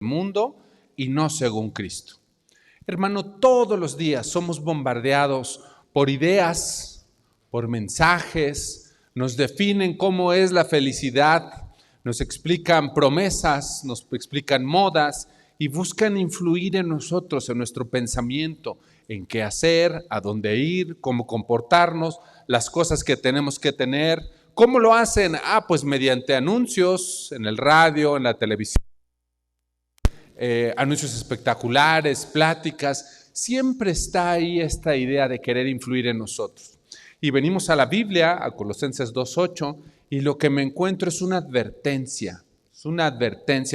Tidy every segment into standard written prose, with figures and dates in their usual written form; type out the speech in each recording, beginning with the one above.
mundo y no según Cristo. Hermano, todos los días somos bombardeados por ideas, por mensajes, nos definen cómo es la felicidad, nos explican promesas, nos explican modas y buscan influir en nosotros, en nuestro pensamiento, en qué hacer, a dónde ir, cómo comportarnos, las cosas que tenemos que tener. ¿Cómo lo hacen? Pues mediante anuncios en el radio, en la televisión. Anuncios espectaculares, pláticas, siempre está ahí esta idea de querer influir en nosotros. Y venimos a la Biblia, a Colosenses 2:8, y lo que me encuentro es una advertencia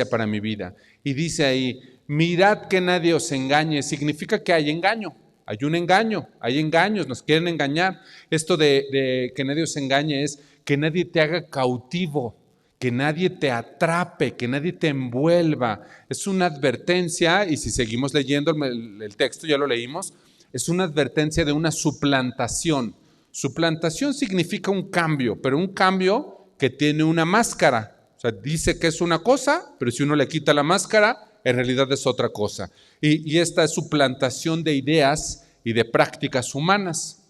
para mi vida. Y dice ahí, mirad que nadie os engañe, significa que hay engaño, hay un engaño, hay engaños, nos quieren engañar. Esto de que nadie os engañe es que nadie te haga cautivo, que nadie te atrape, que nadie te envuelva. Es una advertencia, y si seguimos leyendo el texto, ya lo leímos, es una advertencia de una suplantación. Suplantación significa un cambio, pero un cambio que tiene una máscara. O sea, dice que es una cosa, pero si uno le quita la máscara, en realidad es otra cosa. Y esta es suplantación de ideas y de prácticas humanas,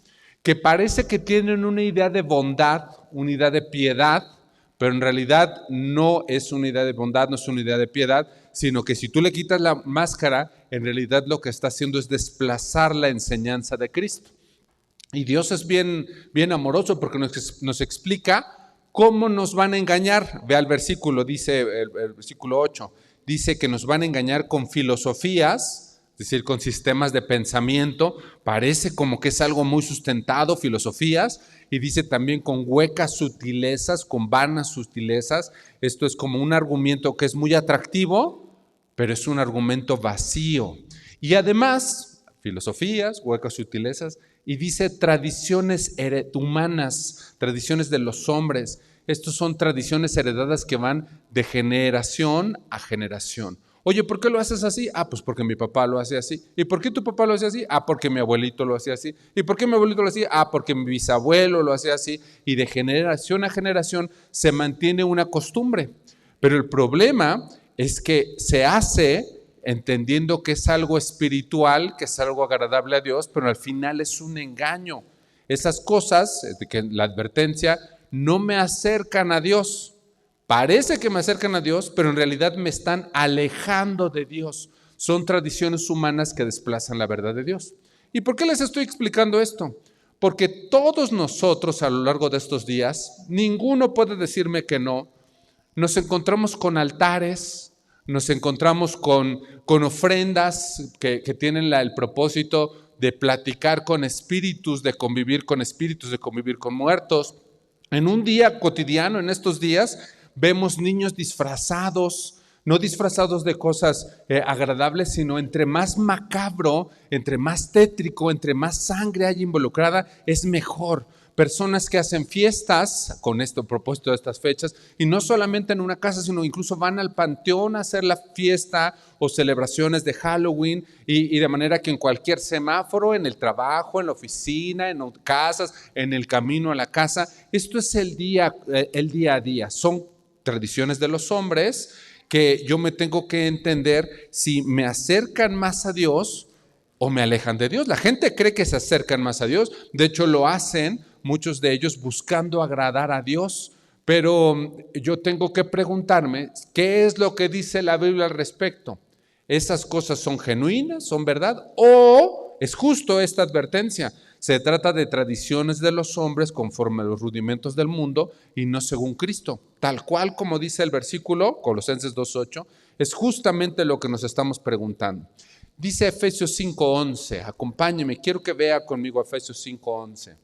que parece que tienen una idea de bondad, una idea de piedad, pero en realidad no es una idea de bondad, no es una idea de piedad, sino que si tú le quitas la máscara, en realidad lo que está haciendo es desplazar la enseñanza de Cristo. Y Dios es bien amoroso porque nos explica cómo nos van a engañar. Vea el versículo, dice el versículo 8, dice que nos van a engañar con filosofías, es decir, con sistemas de pensamiento. Parece como que es algo muy sustentado, filosofías, y dice también con huecas sutilezas, con vanas sutilezas. Esto es como un argumento que es muy atractivo, pero es un argumento vacío. Y además, filosofías, huecas sutilezas, y dice tradiciones humanas, tradiciones de los hombres. Estas son tradiciones heredadas que van de generación a generación. Oye, ¿por qué lo haces así? Pues porque mi papá lo hace así. ¿Y por qué tu papá lo hace así? Porque mi abuelito lo hacía así. ¿Y por qué mi abuelito lo hacía? Porque mi bisabuelo lo hacía así. Y de generación a generación se mantiene una costumbre. Pero el problema es que se hace entendiendo que es algo espiritual, que es algo agradable a Dios, pero al final es un engaño. Esas cosas, que la advertencia, no me acercan a Dios. Parece que me acercan a Dios, pero en realidad me están alejando de Dios. Son tradiciones humanas que desplazan la verdad de Dios. ¿Y por qué les estoy explicando esto? Porque todos nosotros a lo largo de estos días, ninguno puede decirme que no, nos encontramos con altares, nos encontramos con ofrendas que tienen el propósito de platicar con espíritus, de convivir con espíritus, de convivir con muertos. En un día cotidiano, en estos días, vemos niños disfrazados, no disfrazados de cosas agradables, sino entre más macabro, entre más tétrico, entre más sangre hay involucrada, es mejor. Personas que hacen fiestas con este propósito de estas fechas, y no solamente en una casa, sino incluso van al panteón a hacer la fiesta o celebraciones de Halloween, y de manera que en cualquier semáforo, en el trabajo, en la oficina, en casas, en el camino a la casa, esto es el día a día. Son tradiciones de los hombres que yo me tengo que entender si me acercan más a Dios o me alejan de Dios. La gente cree que se acercan más a Dios, de hecho lo hacen muchos de ellos buscando agradar a Dios, pero yo tengo que preguntarme, ¿qué es lo que dice la Biblia al respecto? ¿Esas cosas son genuinas, son verdad? ¿O es justo esta advertencia? Se trata de tradiciones de los hombres conforme a los rudimentos del mundo y no según Cristo. Tal cual como dice el versículo, Colosenses 2:8, es justamente lo que nos estamos preguntando. Dice Efesios 5:11, acompáñeme, quiero que vea conmigo Efesios 5:11.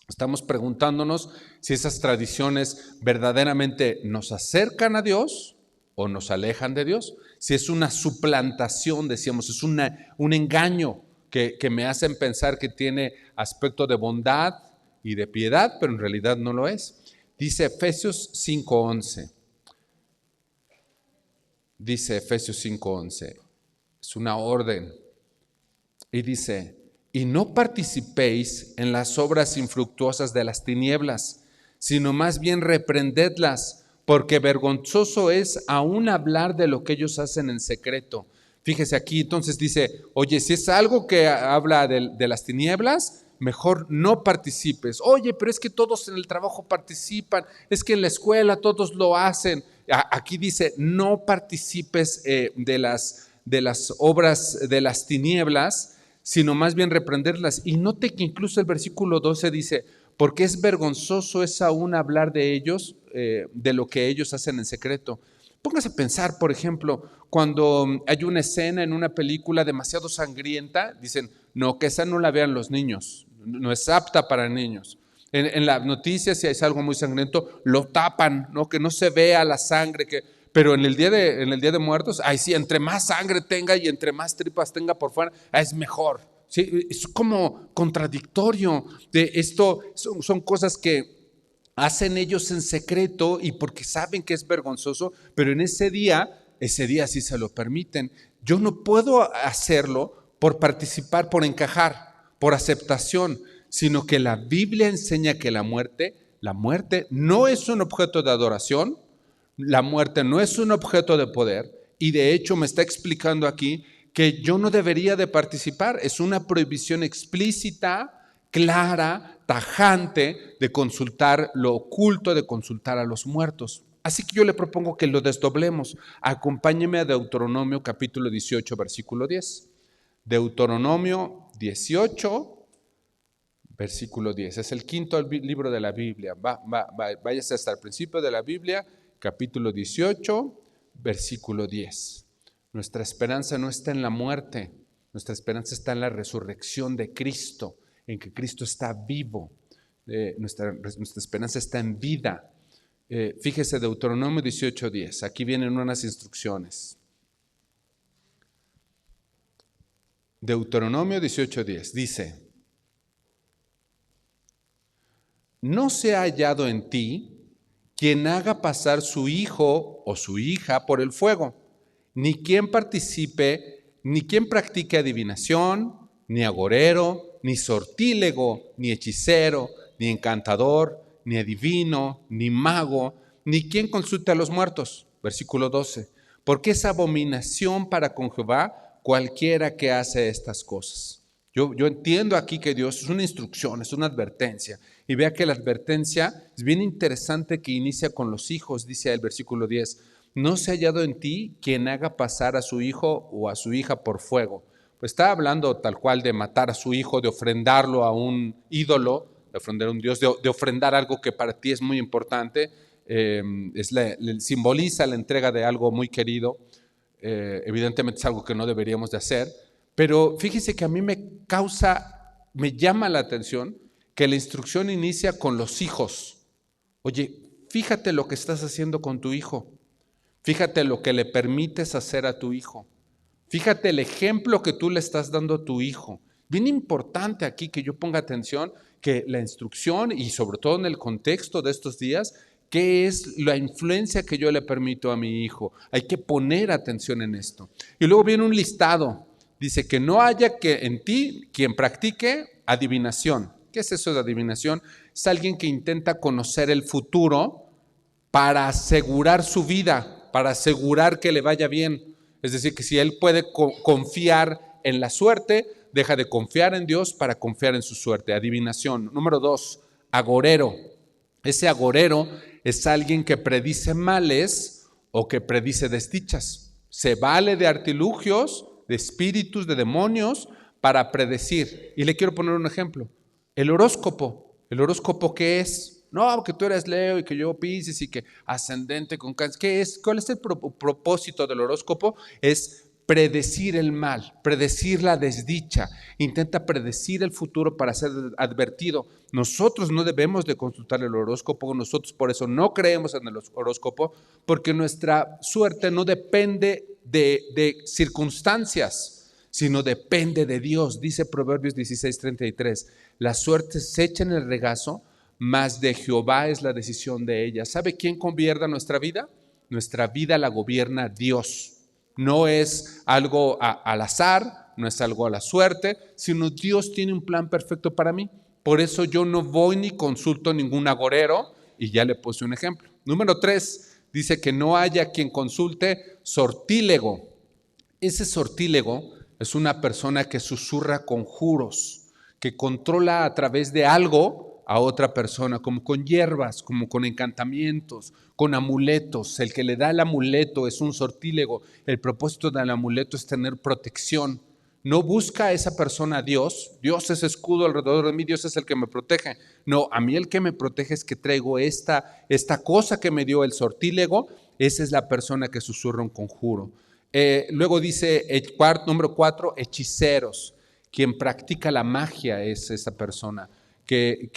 Estamos preguntándonos si esas tradiciones verdaderamente nos acercan a Dios o nos alejan de Dios. Si es una suplantación, decíamos, es un engaño que me hacen pensar que tiene aspecto de bondad y de piedad, pero en realidad no lo es. Dice Efesios 5:11. Dice Efesios 5:11. Es una orden. Y dice, y no participéis en las obras infructuosas de las tinieblas, sino más bien reprendedlas, porque vergonzoso es aún hablar de lo que ellos hacen en secreto. Fíjese aquí, entonces dice, oye, si es algo que habla de las tinieblas, mejor no participes. Oye, pero es que todos en el trabajo participan, es que en la escuela todos lo hacen. Aquí dice, no participes de las obras de las tinieblas, sino más bien reprenderlas. Y note que incluso el versículo 12 dice, porque es vergonzoso es aún hablar de ellos, de lo que ellos hacen en secreto. Póngase a pensar, por ejemplo, cuando hay una escena en una película demasiado sangrienta, dicen, no, que esa no la vean los niños, no es apta para niños. En las noticias, si es algo muy sangriento, lo tapan, ¿no? Que no se vea la sangre, pero en el día de muertos, ay sí, entre más sangre tenga y entre más tripas tenga por fuera, es mejor. ¿Sí? Es como contradictorio. De esto son cosas que hacen ellos en secreto y porque saben que es vergonzoso, pero en ese día sí se lo permiten. Yo no puedo hacerlo por participar, por encajar, por aceptación, sino que la Biblia enseña que la muerte no es un objeto de adoración, la muerte no es un objeto de poder, y de hecho me está explicando aquí que yo no debería de participar. Es una prohibición explícita, clara, tajante de consultar lo oculto, de consultar a los muertos. Así que yo le propongo que lo desdoblemos. Acompáñeme a Deuteronomio capítulo 18, versículo 10. Deuteronomio 18, versículo 10. Es el quinto libro de la Biblia. Váyase hasta el principio de la Biblia, capítulo 18, versículo 10. Nuestra esperanza no está en la muerte, nuestra esperanza está en la resurrección de Cristo, en que Cristo está vivo. Nuestra esperanza está en vida. Fíjese, Deuteronomio 18:10. Aquí vienen unas instrucciones. Deuteronomio 18:10 dice: no se ha hallado en ti quien haga pasar su hijo o su hija por el fuego, ni quien participe, ni quien practique adivinación, ni agorero, ni sortílego, ni hechicero, ni encantador, ni adivino, ni mago, ni quien consulte a los muertos. Versículo 12. Porque es abominación para con Jehová cualquiera que hace estas cosas. Yo entiendo aquí que Dios es una instrucción, es una advertencia. Y vea que la advertencia es bien interesante, que inicia con los hijos, dice el versículo 10. No se ha hallado en ti quien haga pasar a su hijo o a su hija por fuego. Pues está hablando tal cual de matar a su hijo, de ofrendarlo a un ídolo, de ofrendar a un Dios, de ofrendar algo que para ti es muy importante. Simboliza la entrega de algo muy querido. Evidentemente es algo que no deberíamos de hacer. Pero fíjese que a mí me llama la atención que la instrucción inicia con los hijos. Oye, fíjate lo que estás haciendo con tu hijo. Fíjate lo que le permites hacer a tu hijo. Fíjate el ejemplo que tú le estás dando a tu hijo. Bien importante aquí que yo ponga atención que la instrucción, y sobre todo en el contexto de estos días, ¿qué es la influencia que yo le permito a mi hijo? Hay que poner atención en esto. Y luego viene un listado. Dice que no haya que en ti quien practique adivinación. ¿Qué es eso de adivinación? Es alguien que intenta conocer el futuro para asegurar su vida, para asegurar que le vaya bien. Es decir, que si él puede confiar en la suerte, deja de confiar en Dios para confiar en su suerte. Adivinación. Número 2, agorero. Ese agorero es alguien que predice males o que predice desdichas. Se vale de artilugios, de espíritus, de demonios para predecir. Y le quiero poner un ejemplo. El horóscopo. ¿El horóscopo qué es? No, que tú eres Leo y que yo Piscis y que ascendente con Cáncer. ¿Qué es? ¿Cuál es el propósito del horóscopo? Es predecir el mal, predecir la desdicha. Intenta predecir el futuro para ser advertido. Nosotros no debemos de consultar el horóscopo, nosotros por eso no creemos en el horóscopo, porque nuestra suerte no depende de circunstancias, sino depende de Dios. Dice Proverbios 16:33, la suerte se echa en el regazo, mas de Jehová es la decisión de ella. ¿Sabe quién gobierna nuestra vida? Nuestra vida la gobierna Dios. No es algo al azar, no es algo a la suerte, sino Dios tiene un plan perfecto para mí. Por eso yo no voy ni consulto ningún agorero, y ya le puse un ejemplo. Número 3, Dice que no haya quien consulte sortílego. Ese sortílego es una persona que susurra conjuros, que controla a través de algo a otra persona, como con hierbas, como con encantamientos, con amuletos. El que le da el amuleto es un sortílego. El propósito del amuleto es tener protección. No busca a esa persona a Dios. Dios es escudo alrededor de mí, Dios es el que me protege. No, a mí el que me protege es que traigo esta cosa que me dio el sortílego. Esa es la persona que susurra un conjuro. Luego dice, número 4, hechiceros. Quien practica la magia es esa persona que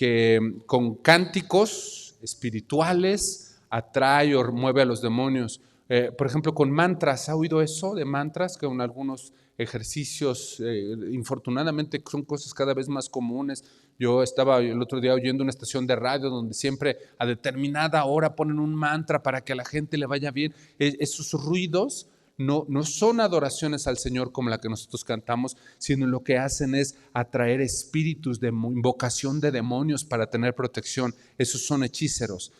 con cánticos espirituales atrae o mueve a los demonios. Por ejemplo, con mantras. ¿Ha oído eso de mantras? Que con algunos ejercicios, infortunadamente son cosas cada vez más comunes. Yo estaba el otro día oyendo una estación de radio donde siempre a determinada hora ponen un mantra para que a la gente le vaya bien. Esos ruidos no son adoraciones al Señor como la que nosotros cantamos, sino lo que hacen es atraer espíritus de invocación de demonios para tener protección. Esos son hechiceros,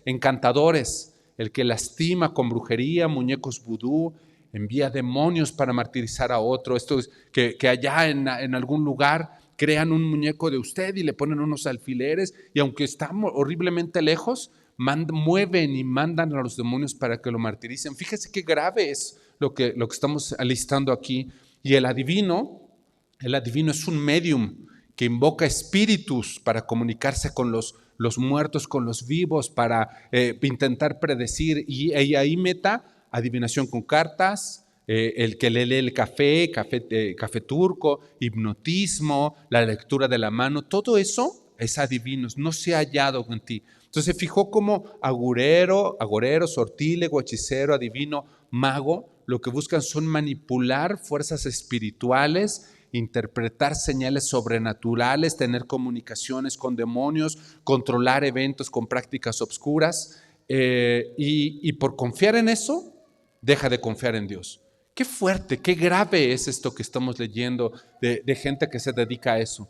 encantadores, el que lastima con brujería, muñecos vudú, envía demonios para martirizar a otro. Esto es que allá en algún lugar crean un muñeco de usted y le ponen unos alfileres y aunque está horriblemente lejos, mueven y mandan a los demonios para que lo martiricen. Fíjese qué grave es lo que estamos alistando aquí. Y el adivino es un medium que invoca espíritus para comunicarse con los muertos, con los vivos, para intentar predecir. Y ahí meta adivinación con cartas, el que lee el café turco, hipnotismo, la lectura de la mano, todo eso es adivinos, no se ha hallado en ti. Entonces se fijó como agorero, sortílego, hechicero, adivino, mago, lo que buscan son manipular fuerzas espirituales, interpretar señales sobrenaturales, tener comunicaciones con demonios, controlar eventos con prácticas obscuras, y por confiar en eso, deja de confiar en Dios. Qué fuerte, qué grave es esto que estamos leyendo de gente que se dedica a eso.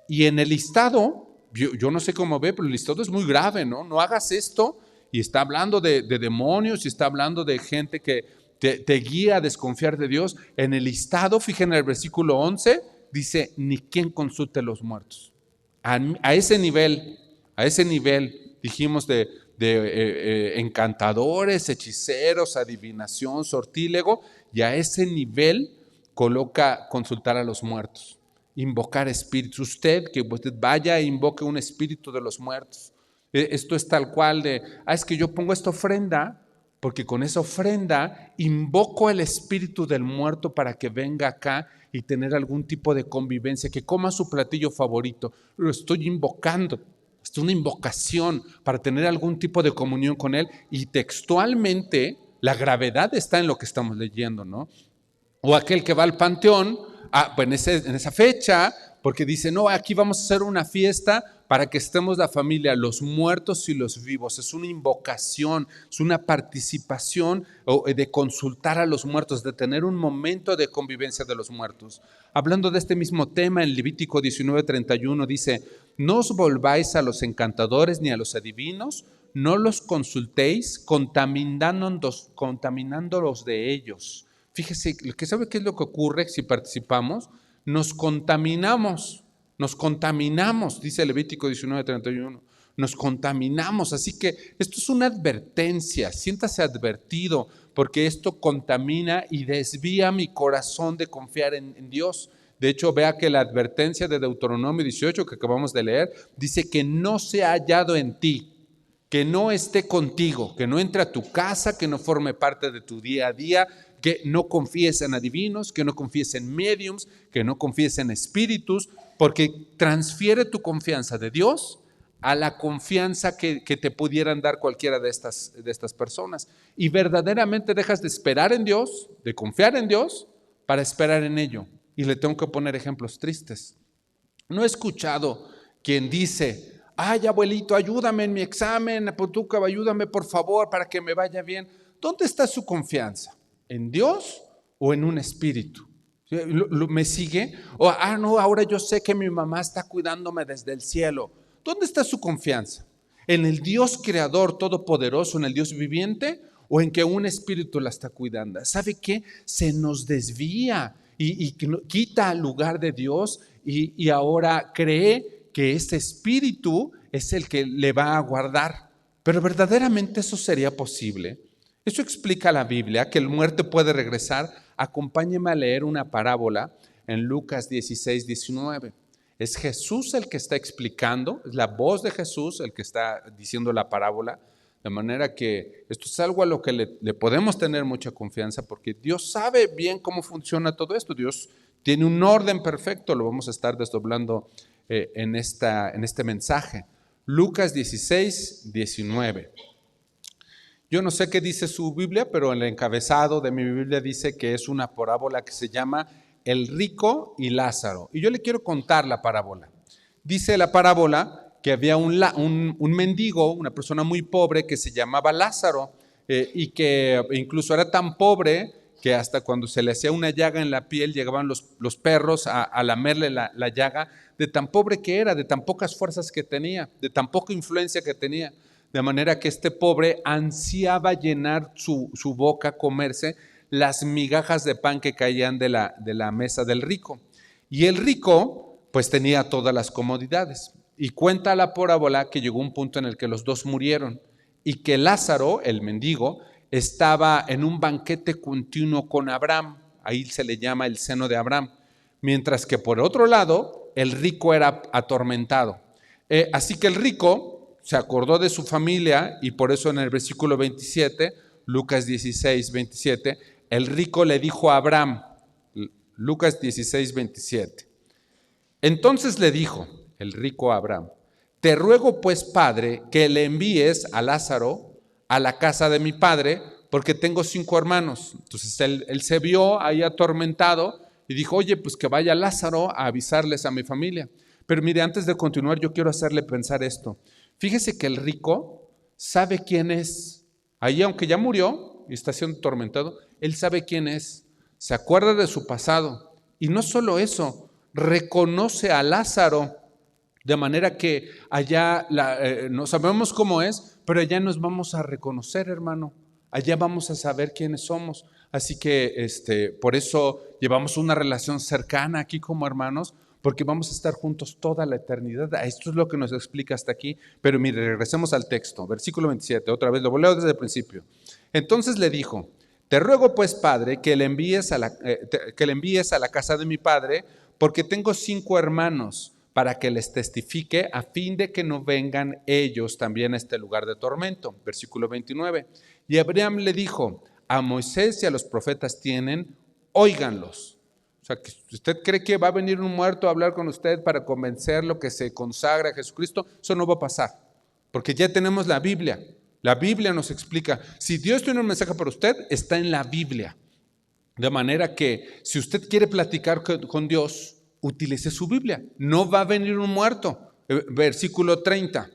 Y en el listado, yo no sé cómo ve, pero el listado es muy grave, ¿no? No hagas esto, y está hablando de demonios, y está hablando de gente que te guía a desconfiar de Dios. En el listado, fíjense en el versículo 11, dice, ni quien consulte los muertos. A ese nivel dijimos de encantadores, hechiceros, adivinación, sortílego, y a ese nivel coloca consultar a los muertos, invocar espíritus. Usted vaya e invoque un espíritu de los muertos. Esto es tal cual de, es que yo pongo esta ofrenda porque con esa ofrenda invoco el espíritu del muerto para que venga acá y tener algún tipo de convivencia, que coma su platillo favorito. Lo estoy invocando. Es una invocación para tener algún tipo de comunión con él, y textualmente la gravedad está en lo que estamos leyendo, ¿no? O aquel que va al panteón, pues en esa fecha, porque dice, no, aquí vamos a hacer una fiesta para que estemos la familia, los muertos y los vivos. Es una invocación, es una participación de consultar a los muertos, de tener un momento de convivencia de los muertos. Hablando de este mismo tema, en Levítico 19:31 dice, no os volváis a los encantadores ni a los adivinos, no los consultéis contaminándolos de ellos. Fíjese, ¿sabe qué es lo que ocurre si participamos? Nos contaminamos, dice Levítico 19:31, nos contaminamos. Así que esto es una advertencia, siéntase advertido, porque esto contamina y desvía mi corazón de confiar en Dios. De hecho, vea que la advertencia de Deuteronomio 18 que acabamos de leer, dice que no se ha hallado en ti, que no esté contigo, que no entre a tu casa, que no forme parte de tu día a día, que no confíes en adivinos, que no confíes en mediums, que no confíes en espíritus, porque transfiere tu confianza de Dios a la confianza que te pudieran dar cualquiera de estas personas. Y verdaderamente dejas de esperar en Dios, de confiar en Dios, para esperar en ello. Y le tengo que poner ejemplos tristes. No he escuchado quien dice, abuelito, ayúdame en mi examen, Putuca, ayúdame por favor para que me vaya bien. ¿Dónde está su confianza? ¿En Dios o en un espíritu? ¿Me sigue? O, no, ahora yo sé que mi mamá está cuidándome desde el cielo. ¿Dónde está su confianza? ¿En el Dios creador todopoderoso, en el Dios viviente, o en que un espíritu la está cuidando? ¿Sabe qué? Se nos desvía y quita el lugar de Dios y ahora cree que ese espíritu es el que le va a guardar. Pero verdaderamente eso sería posible. Eso explica la Biblia, que el muerto puede regresar. Acompáñeme a leer una parábola en Lucas 16, 19. Es Jesús el que está explicando, es la voz de Jesús el que está diciendo la parábola, de manera que esto es algo a lo que le podemos tener mucha confianza, porque Dios sabe bien cómo funciona todo esto. Dios tiene un orden perfecto, lo vamos a estar desdoblando en este mensaje. Lucas 16, 19. Yo no sé qué dice su Biblia, pero en el encabezado de mi Biblia dice que es una parábola que se llama El rico y Lázaro. Y yo le quiero contar la parábola. Dice la parábola que había un mendigo, una persona muy pobre que se llamaba Lázaro, y que incluso era tan pobre que hasta cuando se le hacía una llaga en la piel llegaban los perros a lamerle la llaga, de tan pobre que era, de tan pocas fuerzas que tenía, de tan poca influencia que tenía. De manera que este pobre ansiaba llenar su boca, comerse las migajas de pan que caían de la mesa del rico. Y el rico pues tenía todas las comodidades. Y cuenta la parábola que llegó un punto en el que los dos murieron y que Lázaro, el mendigo, estaba en un banquete continuo con Abraham. Ahí se le llama el seno de Abraham. Mientras que por otro lado, el rico era atormentado. Así que el rico se acordó de su familia y por eso en el versículo 27, Lucas 16, 27, el rico le dijo a Abraham, Lucas 16, 27. Entonces le dijo el rico a Abraham, te ruego pues, padre, que le envíes a Lázaro a la casa de mi padre, porque tengo 5 hermanos. Entonces él se vio ahí atormentado y dijo, oye, pues que vaya Lázaro a avisarles a mi familia. Pero mire, antes de continuar, yo quiero hacerle pensar esto. Fíjese que el rico sabe quién es. Ahí, aunque ya murió y está siendo atormentado, él sabe quién es. Se acuerda de su pasado. Y no solo eso, reconoce a Lázaro, de manera que allá no sabemos cómo es, pero allá nos vamos a reconocer, hermano. Allá vamos a saber quiénes somos. Así que por eso llevamos una relación cercana aquí como hermanos, porque vamos a estar juntos toda la eternidad. Esto es lo que nos explica hasta aquí. Pero mire, regresemos al texto, versículo 27, otra vez, lo leo desde el principio. Entonces le dijo, te ruego pues, padre, que le envíes a la casa de mi padre, porque tengo 5 hermanos, para que les testifique, a fin de que no vengan ellos también a este lugar de tormento. Versículo 29. Y Abraham le dijo, a Moisés y a los profetas tienen, óiganlos. O sea, que usted cree que va a venir un muerto a hablar con usted para convencerlo que se consagra a Jesucristo, eso no va a pasar, porque ya tenemos la Biblia. La Biblia nos explica, si Dios tiene un mensaje para usted, está en la Biblia. De manera que si usted quiere platicar con Dios, utilice su Biblia. No va a venir un muerto. Versículo 30.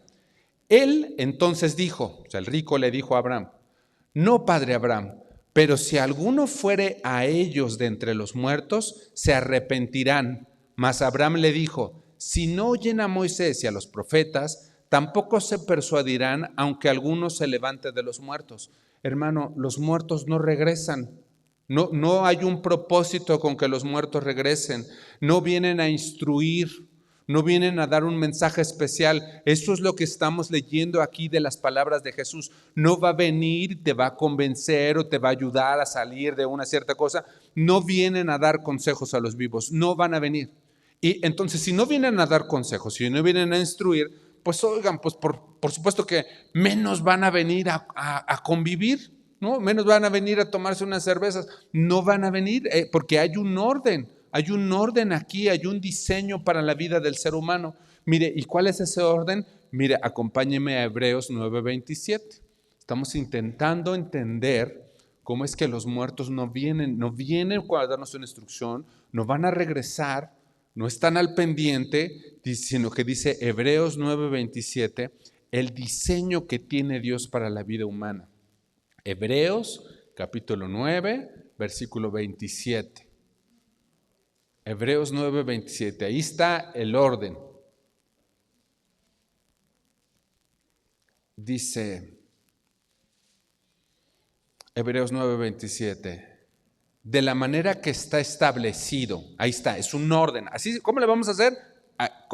Él entonces dijo, o sea, el rico le dijo a Abraham, no, padre Abraham, pero si alguno fuere a ellos de entre los muertos, se arrepentirán. Mas Abraham le dijo, si no oyen a Moisés y a los profetas, tampoco se persuadirán, aunque alguno se levante de los muertos. Hermano, los muertos no regresan. No hay un propósito con que los muertos regresen. No vienen a instruir, no vienen a dar un mensaje especial. Eso es lo que estamos leyendo aquí de las palabras de Jesús. No va a venir, te va a convencer o te va a ayudar a salir de una cierta cosa. No vienen a dar consejos a los vivos, no van a venir. Y entonces, si no vienen a dar consejos, si no vienen a instruir, pues oigan, pues por supuesto que menos van a venir a convivir, ¿no? Menos van a venir a tomarse unas cervezas. No van a venir porque hay un orden aquí, hay un diseño para la vida del ser humano. Mire, ¿y cuál es ese orden? Mire, acompáñeme a Hebreos 9:27. Estamos intentando entender cómo es que los muertos no vienen para darnos una instrucción, no van a regresar, no están al pendiente, sino que dice Hebreos 9:27, el diseño que tiene Dios para la vida humana. Hebreos capítulo 9, versículo 27. Hebreos 9:27, ahí está el orden. dice Hebreos 9:27, de la manera que está establecido. Ahí está, es un orden. Así, ¿cómo le vamos a hacer?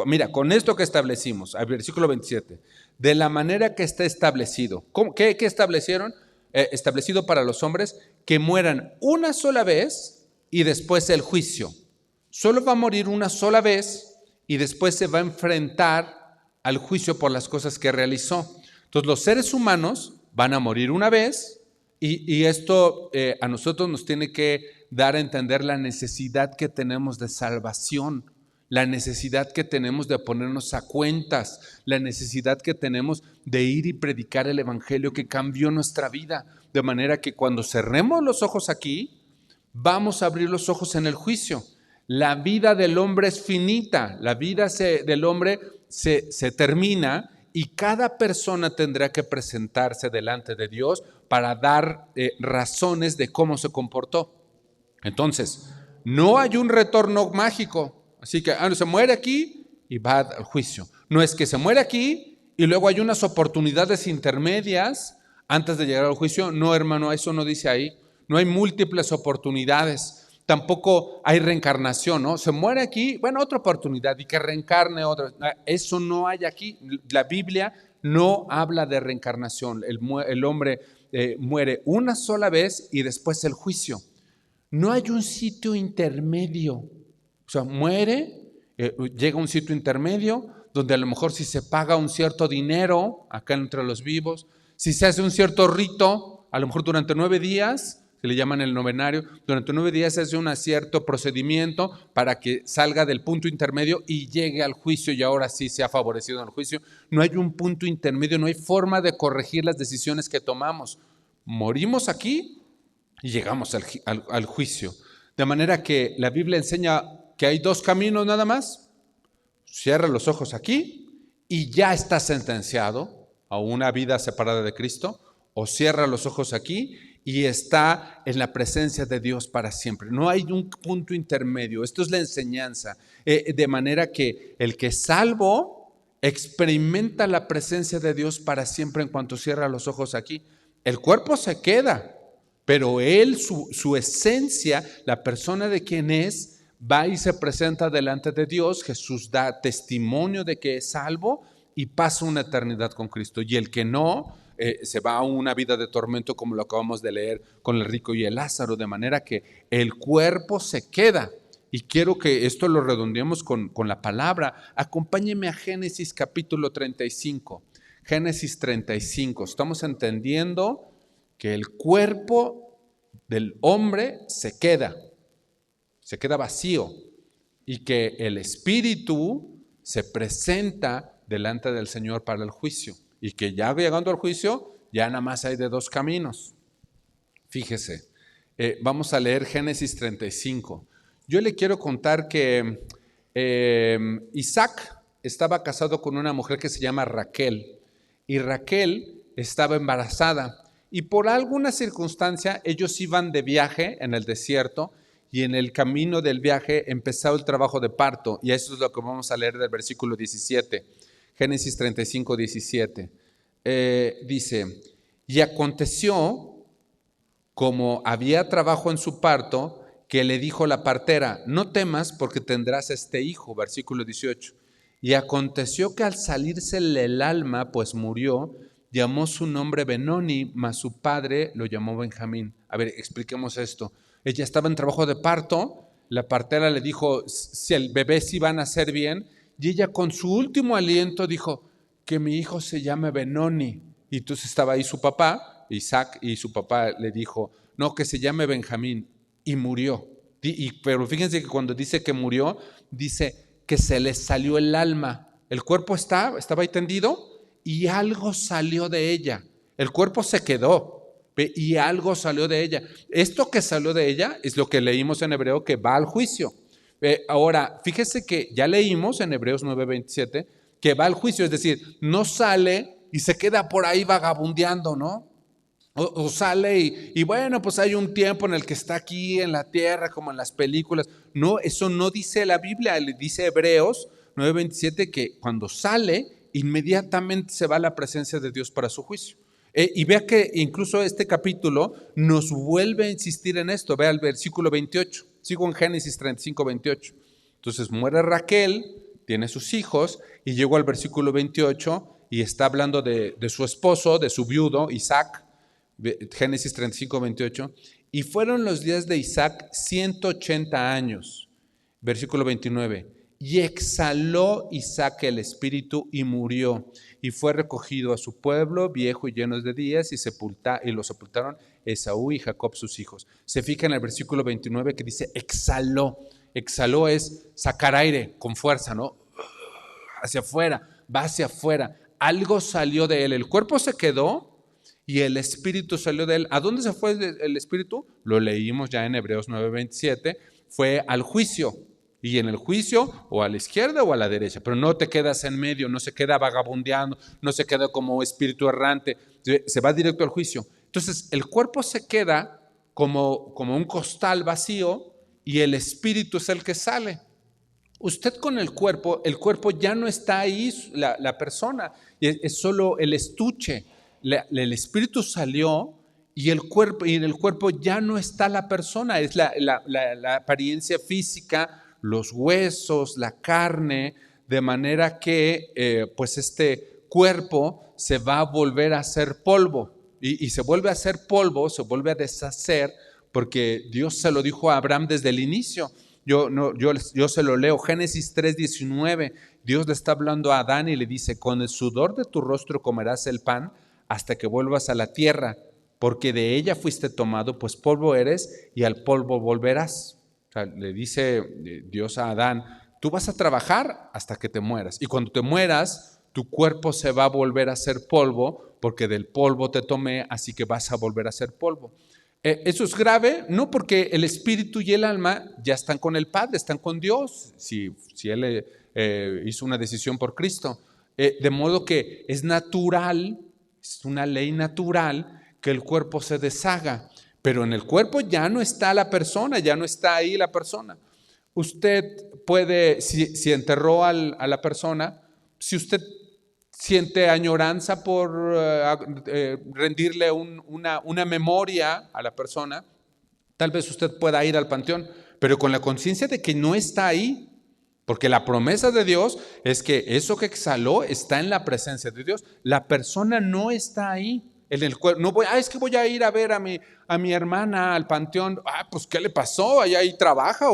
Mira, con esto que establecimos, al versículo 27, de la manera que está establecido. ¿Qué establecieron? Establecido para los hombres que mueran una sola vez y después el juicio. Solo va a morir una sola vez y después se va a enfrentar al juicio por las cosas que realizó. Entonces los seres humanos van a morir una vez y esto a nosotros nos tiene que dar a entender la necesidad que tenemos de salvación, la necesidad que tenemos de ponernos a cuentas, la necesidad que tenemos de ir y predicar el evangelio que cambió nuestra vida, de manera que cuando cerremos los ojos aquí, vamos a abrir los ojos en el juicio. La vida del hombre es finita, la vida del hombre se termina y cada persona tendrá que presentarse delante de Dios para dar razones de cómo se comportó. Entonces, no hay un retorno mágico. Así que se muere aquí y va al juicio. No es que se muere aquí y luego hay unas oportunidades intermedias antes de llegar al juicio. No, hermano, eso no dice ahí. No hay múltiples oportunidades. Tampoco hay reencarnación, ¿no? Se muere aquí, bueno, otra oportunidad y que reencarne otra. Eso no hay aquí. La Biblia no habla de reencarnación. El hombre muere una sola vez y después el juicio. No hay un sitio intermedio. O sea, muere, llega a un sitio intermedio donde a lo mejor si se paga un cierto dinero acá entre los vivos, si se hace un cierto rito, a lo mejor durante 9 días, que le llaman el novenario, durante 9 días se hace un cierto procedimiento para que salga del punto intermedio y llegue al juicio y ahora sí se ha favorecido en el juicio. No hay un punto intermedio, no hay forma de corregir las decisiones que tomamos. Morimos aquí y llegamos al juicio. De manera que la Biblia enseña que hay 2 caminos nada más. Cierra los ojos aquí y ya está sentenciado a una vida separada de Cristo, o cierra los ojos aquí y está en la presencia de Dios para siempre. No hay un punto intermedio. Esto es la enseñanza. De manera que el que es salvo experimenta la presencia de Dios para siempre en cuanto cierra los ojos aquí. El cuerpo se queda, pero él, su esencia, la persona de quien es, va y se presenta delante de Dios. Jesús da testimonio de que es salvo y pasa una eternidad con Cristo. Y el que no, se va a una vida de tormento, como lo acabamos de leer con el rico y el Lázaro, de manera que el cuerpo se queda. Y quiero que esto lo redondeemos con la palabra. Acompáñeme a Génesis capítulo 35. Génesis 35. Estamos entendiendo que el cuerpo del hombre se queda vacío y que el espíritu se presenta delante del Señor para el juicio y que ya llegando al juicio ya nada más hay de 2 caminos. Fíjese, vamos a leer Génesis 35. Yo le quiero contar que Isaac estaba casado con una mujer que se llama Raquel y Raquel estaba embarazada y por alguna circunstancia ellos iban de viaje en el desierto. Y en el camino del viaje empezó el trabajo de parto. Y eso es lo que vamos a leer del versículo 17. Génesis 35, 17. Dice, y aconteció, como había trabajo en su parto, que le dijo la partera, no temas porque tendrás este hijo. Versículo 18. Y aconteció que al salírsele el alma, pues murió, llamó su nombre Benoni, mas su padre lo llamó Benjamín. A ver, expliquemos esto. Ella estaba en trabajo de parto, la partera le dijo si el bebé sí va a nacer bien, y ella con su último aliento dijo que mi hijo se llame Benoni. Y entonces estaba ahí su papá, Isaac, y su papá le dijo, no, que se llame Benjamín, y murió. Pero fíjense que cuando dice que murió, dice que se le salió el alma. El cuerpo estaba ahí tendido y algo salió de ella. El cuerpo se quedó y algo salió de ella. Esto que salió de ella es lo que leímos en hebreo, que va al juicio. Ahora, fíjese que ya leímos en Hebreos 9:27 que va al juicio, es decir, no sale y se queda por ahí vagabundeando, ¿no? O sale y bueno, pues hay un tiempo en el que está aquí en la tierra, como en las películas. No, eso no dice la Biblia, le dice Hebreos 9:27 que cuando sale inmediatamente se va a la presencia de Dios para su juicio. Y vea que incluso este capítulo nos vuelve a insistir en esto. Vea el versículo 28. Sigo en Génesis 35, 28. Entonces muere Raquel, tiene sus hijos, y llegó al versículo 28 y está hablando de su esposo, de su viudo, Isaac. Génesis 35, 28. Y fueron los días de Isaac 180 años. Versículo 29. Y exhaló Isaac el espíritu y murió, y fue recogido a su pueblo, viejo y lleno de días, y lo sepultaron Esaú y Jacob sus hijos. Se fija en el versículo 29 que dice exhaló. Exhaló es sacar aire con fuerza, ¿no? Hacia afuera, va hacia afuera. Algo salió de él, el cuerpo se quedó y el espíritu salió de él. ¿A dónde se fue el espíritu? Lo leímos ya en Hebreos 9:27, fue al juicio. Y en el juicio, o a la izquierda o a la derecha, pero no te quedas en medio, no se queda vagabundeando, no se queda como espíritu errante, se va directo al juicio. Entonces, el cuerpo se queda como un costal vacío y el espíritu es el que sale. Usted con el cuerpo ya no está ahí, la persona, es solo el estuche. El espíritu salió y en el cuerpo ya no está la persona, es la apariencia física, los huesos, la carne, de manera que pues este cuerpo se va a volver a hacer polvo y se vuelve a hacer polvo, se vuelve a deshacer, porque Dios se lo dijo a Abraham desde el inicio. Yo se lo leo, Génesis 3:19, Dios le está hablando a Adán y le dice: con el sudor de tu rostro comerás el pan hasta que vuelvas a la tierra, porque de ella fuiste tomado, pues polvo eres y al polvo volverás. O sea, le dice Dios a Adán: tú vas a trabajar hasta que te mueras, y cuando te mueras, tu cuerpo se va a volver a hacer polvo, porque del polvo te tomé, así que vas a volver a ser polvo. Eso es grave, no porque el espíritu y el alma ya están con el Padre, están con Dios, si Él hizo una decisión por Cristo. De modo que es natural, es una ley natural que el cuerpo se deshaga, pero en el cuerpo ya no está la persona, ya no está ahí la persona. Usted puede, si enterró a la persona, si usted siente añoranza por rendirle una memoria a la persona, tal vez usted pueda ir al panteón, pero con la conciencia de que no está ahí, porque la promesa de Dios es que eso que exhaló está en la presencia de Dios. La persona no está ahí. En el cuerpo, no es que voy a ir a ver a mi hermana al panteón. Pues ¿qué le pasó? ¿Allá ahí trabaja?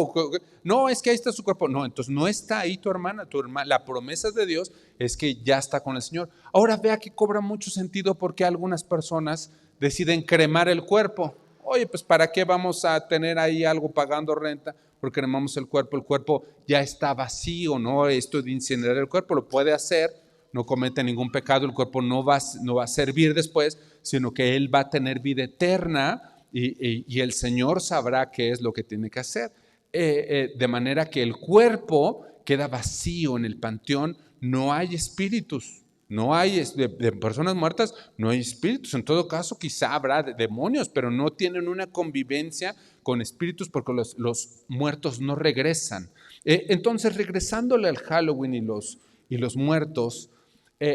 No, es que ahí está su cuerpo. No, entonces no está ahí tu hermana. La promesa de Dios es que ya está con el Señor. Ahora vea que cobra mucho sentido porque algunas personas deciden cremar el cuerpo. Oye, pues ¿para qué vamos a tener ahí algo pagando renta? Porque cremamos el cuerpo ya está vacío, ¿no? Esto de incinerar el cuerpo lo puede hacer, no comete ningún pecado, el cuerpo no va a servir después, sino que él va a tener vida eterna y el Señor sabrá qué es lo que tiene que hacer. De manera que el cuerpo queda vacío en el panteón, no hay espíritus. No hay, de personas muertas, no hay espíritus. En todo caso, quizá habrá demonios, pero no tienen una convivencia con espíritus porque los muertos no regresan. Entonces, regresándole al Halloween y los muertos,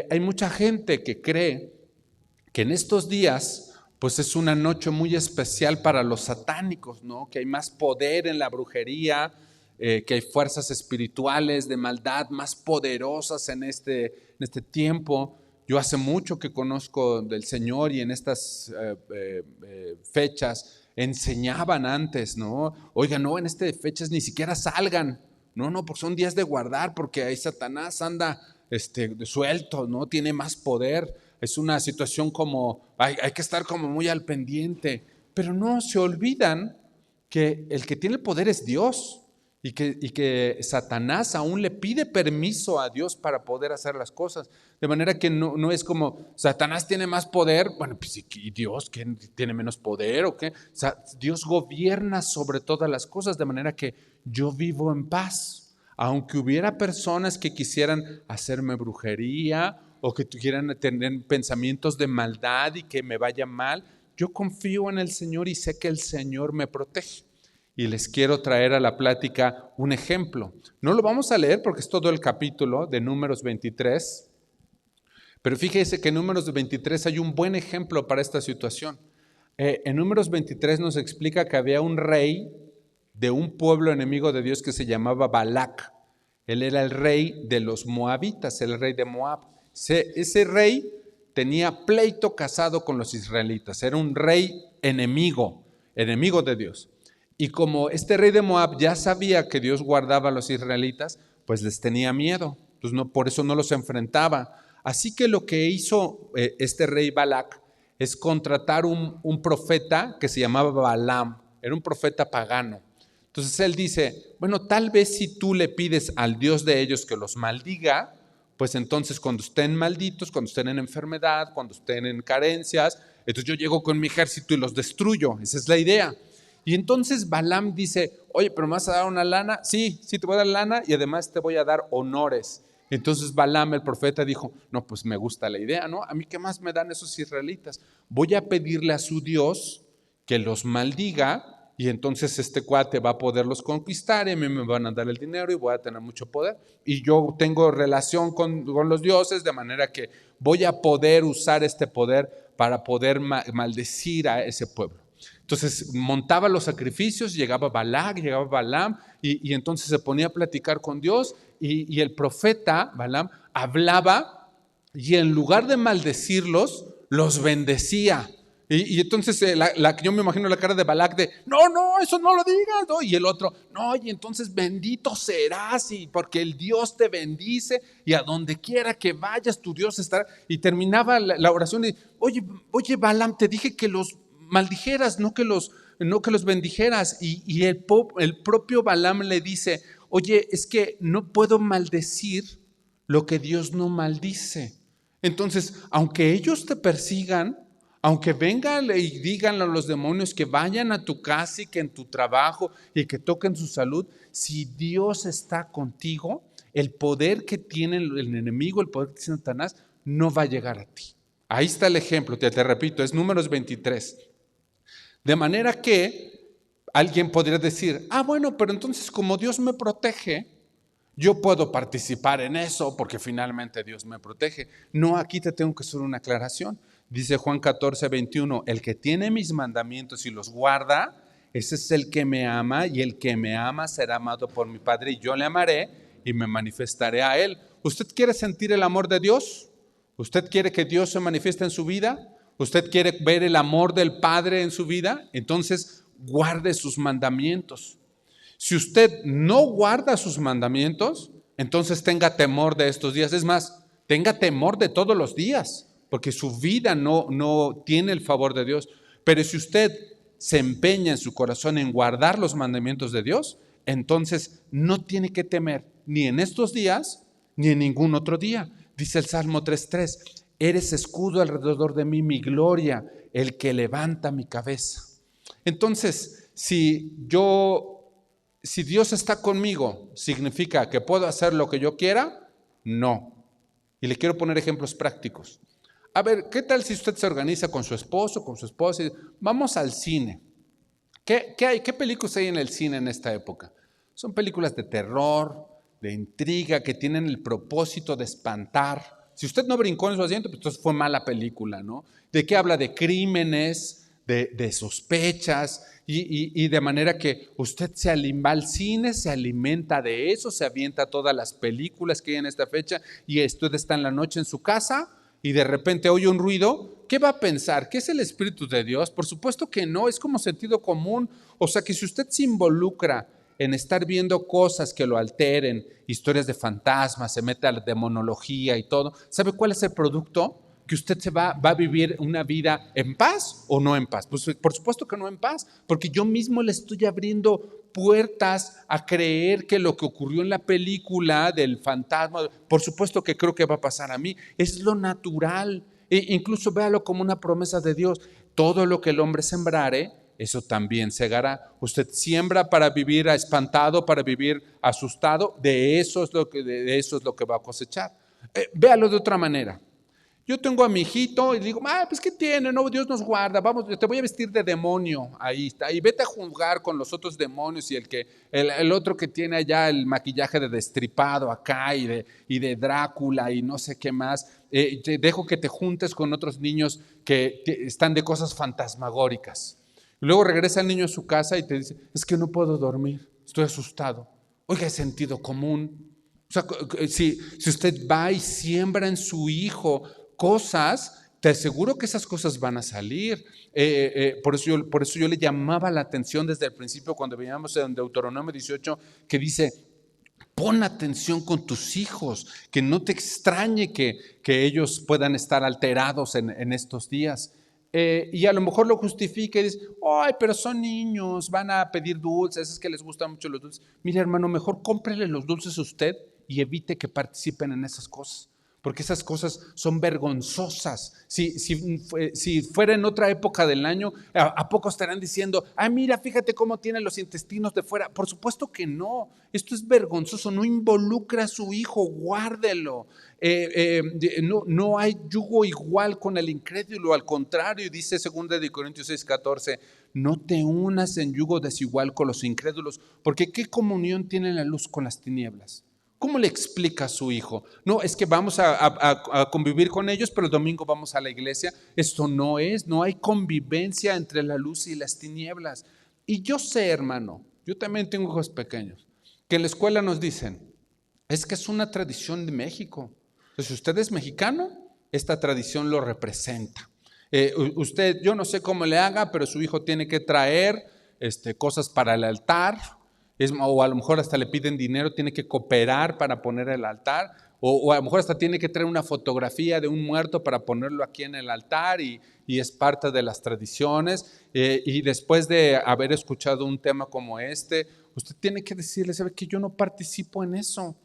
hay mucha gente que cree que en estos días, pues es una noche muy especial para los satánicos, ¿no? Que hay más poder en la brujería, que hay fuerzas espirituales de maldad más poderosas en este tiempo. Yo hace mucho que conozco del Señor y en estas fechas enseñaban antes, ¿no? Oiga, no, en estas fechas ni siquiera salgan. No, porque son días de guardar, porque ahí Satanás anda suelto, ¿no? Tiene más poder. Es una situación como, hay que estar como muy al pendiente. Pero no, se olvidan que el que tiene el poder es Dios. Y que Satanás aún le pide permiso a Dios para poder hacer las cosas. De manera que no es como, Satanás tiene más poder, bueno, pues ¿y Dios quién tiene menos poder o qué? O sea, Dios gobierna sobre todas las cosas, de manera que yo vivo en paz. Aunque hubiera personas que quisieran hacerme brujería o que quieran tener pensamientos de maldad y que me vaya mal, yo confío en el Señor y sé que el Señor me protege. Y les quiero traer a la plática un ejemplo. No lo vamos a leer porque es todo el capítulo de Números 23, Pero fíjese que en Números 23 hay un buen ejemplo para esta situación. En Números 23 nos explica que había un rey de un pueblo enemigo de Dios que se llamaba Balac. Él era el rey de los moabitas, el rey de Moab. Ese rey tenía pleito casado con los israelitas. Era un rey enemigo de Dios. Y como este rey de Moab ya sabía que Dios guardaba a los israelitas, pues les tenía miedo. Entonces por eso no los enfrentaba. Así que lo que hizo este rey Balac es contratar un profeta que se llamaba Balaam. Era un profeta pagano. Entonces él dice, bueno, tal vez si tú le pides al Dios de ellos que los maldiga, pues entonces cuando estén malditos, cuando estén en enfermedad, cuando estén en carencias, entonces yo llego con mi ejército y los destruyo. Esa es la idea. Y entonces Balaam dice, oye, pero ¿me vas a dar una lana? Sí, te voy a dar lana y además te voy a dar honores. Entonces Balaam, el profeta, dijo, no, pues me gusta la idea, ¿no? A mí, ¿qué más me dan esos israelitas? Voy a pedirle a su Dios que los maldiga y entonces este cuate va a poderlos conquistar y a mí me van a dar el dinero y voy a tener mucho poder. Y yo tengo relación con los dioses de manera que voy a poder usar este poder para poder maldecir a ese pueblo. Entonces montaba los sacrificios, llegaba Balac, llegaba Balaam y entonces se ponía a platicar con Dios y el profeta Balaam hablaba y en lugar de maldecirlos, los bendecía. Y entonces yo me imagino la cara de Balac de, no, eso no lo digas, ¿no? Y el otro, no, y entonces bendito serás, y porque el Dios te bendice, y a donde quiera que vayas, tu Dios estará. Y terminaba la oración y, oye, Balaam, te dije que los maldijeras, no que los bendijeras. Y el propio Balaam le dice, oye, es que no puedo maldecir lo que Dios no maldice. Entonces, aunque ellos te persigan, aunque vengan y digan a los demonios que vayan a tu casa y que en tu trabajo y que toquen su salud, si Dios está contigo, el poder que tiene el enemigo, el poder que tiene Satanás, no va a llegar a ti. Ahí está el ejemplo, te repito, es Números 23. De manera que alguien podría decir, bueno, pero entonces como Dios me protege, yo puedo participar en eso porque finalmente Dios me protege. No, aquí te tengo que hacer una aclaración. Dice Juan 14:21, el que tiene mis mandamientos y los guarda, ese es el que me ama, y el que me ama será amado por mi Padre, y yo le amaré y me manifestaré a él. ¿Usted quiere sentir el amor de Dios? ¿Usted quiere que Dios se manifieste en su vida? ¿Usted quiere ver el amor del Padre en su vida? Entonces guarde sus mandamientos. Si usted no guarda sus mandamientos, entonces tenga temor de estos días. Es más, tenga temor de todos los días, porque su vida no tiene el favor de Dios. Pero si usted se empeña en su corazón en guardar los mandamientos de Dios, entonces no tiene que temer ni en estos días ni en ningún otro día. Dice el Salmo 3:3, eres escudo alrededor de mí, mi gloria, el que levanta mi cabeza. Entonces, si Dios está conmigo, ¿significa que puedo hacer lo que yo quiera? No. Y le quiero poner ejemplos prácticos. A ver, ¿qué tal si usted se organiza con su esposo, con su esposa y vamos al cine? ¿Qué hay? ¿Qué películas hay en el cine en esta época? Son películas de terror, de intriga, que tienen el propósito de espantar. Si usted no brincó en su asiento, pues entonces fue mala película, ¿no? ¿De qué habla? De crímenes, de sospechas, y de manera que usted va al cine, se alimenta de eso, se avienta todas las películas que hay en esta fecha, y usted está en la noche en su casa y de repente oye un ruido. ¿Qué va a pensar? ¿Que es el Espíritu de Dios? Por supuesto que no, es como sentido común. O sea que si usted se involucra en estar viendo cosas que lo alteren, historias de fantasmas, se mete a la demonología y todo, ¿sabe cuál es el producto? Que usted se va a vivir una vida en paz o no en paz. Pues por supuesto que no en paz, porque yo mismo le estoy abriendo puertas a creer que lo que ocurrió en la película del fantasma, por supuesto que creo que va a pasar a mí. Es lo natural. Incluso véalo como una promesa de Dios. Todo lo que el hombre sembrare, eso también segará. Usted siembra para vivir espantado, para vivir asustado, de eso es lo que va a cosechar. Véalo de otra manera. Yo tengo a mi hijito y digo, pues ¿qué tiene? No, Dios nos guarda, vamos, te voy a vestir de demonio, ahí está, y vete a jugar con los otros demonios y el otro que tiene allá el maquillaje de destripado acá y de Drácula y no sé qué más. Te dejo que te juntes con otros niños que están de cosas fantasmagóricas. Y luego regresa el niño a su casa y te dice, es que no puedo dormir, estoy asustado. Oiga, es sentido común. O sea, si usted va y siembra en su hijo cosas, te aseguro que esas cosas van a salir. Por eso yo le llamaba la atención desde el principio cuando veíamos en Deuteronomio 18 que dice, pon atención con tus hijos, que no te extrañe que ellos puedan estar alterados en estos días. Y a lo mejor lo justifica y dice, ay, pero son niños, van a pedir dulces, es que les gustan mucho los dulces. Mire, hermano, mejor cómprele los dulces a usted y evite que participen en esas cosas, porque esas cosas son vergonzosas. Si fuera en otra época del año, ¿a poco estarán diciendo, mira, fíjate cómo tienen los intestinos de fuera? Por supuesto que no, esto es vergonzoso, no involucra a su hijo, guárdelo. No hay yugo igual con el incrédulo, al contrario, dice 2 de Corintios 6:14, no te unas en yugo desigual con los incrédulos, porque ¿qué comunión tiene la luz con las tinieblas? ¿Cómo le explica a su hijo? No, es que vamos a convivir con ellos, pero el domingo vamos a la iglesia. Esto no hay convivencia entre la luz y las tinieblas. Y yo sé, hermano, yo también tengo hijos pequeños, que en la escuela nos dicen, es que es una tradición de México. Entonces, si usted es mexicano, esta tradición lo representa. Usted, yo no sé cómo le haga, pero su hijo tiene que traer cosas para el altar, o a lo mejor hasta le piden dinero, tiene que cooperar para poner el altar, o a lo mejor hasta tiene que traer una fotografía de un muerto para ponerlo aquí en el altar y es parte de las tradiciones. Y después de haber escuchado un tema como este, usted tiene que decirle, ¿sabe qué? Yo no participo en eso.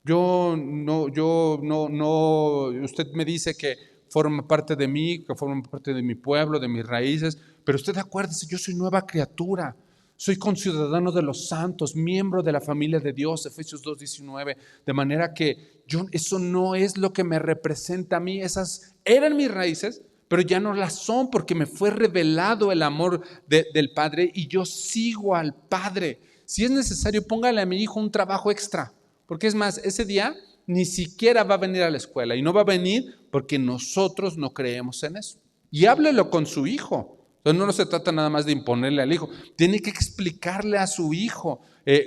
Yo no, usted me dice que forma parte de mí, que forma parte de mi pueblo, de mis raíces, pero usted acuérdese, yo soy nueva criatura, soy conciudadano de los santos, miembro de la familia de Dios, Efesios 2:19, de manera que eso no es lo que me representa a mí, esas eran mis raíces, pero ya no las son porque me fue revelado el amor del Padre y yo sigo al Padre. Si es necesario, póngale a mi hijo un trabajo extra. Porque es más, ese día ni siquiera va a venir a la escuela y no va a venir porque nosotros no creemos en eso. Y háblelo con su hijo. Entonces no se trata nada más de imponerle al hijo. Tiene que explicarle a su hijo.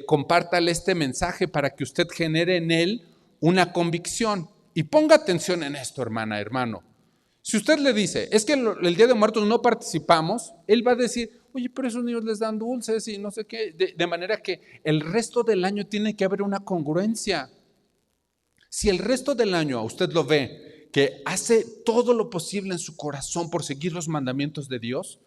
Compártale este mensaje para que usted genere en él una convicción. Y ponga atención en esto, hermana, hermano. Si usted le dice, es que el Día de Muertos no participamos, él va a decir, oye, pero esos niños les dan dulces y no sé qué. De manera que el resto del año tiene que haber una congruencia. Si el resto del año a usted lo ve que hace todo lo posible en su corazón por seguir los mandamientos de Dios,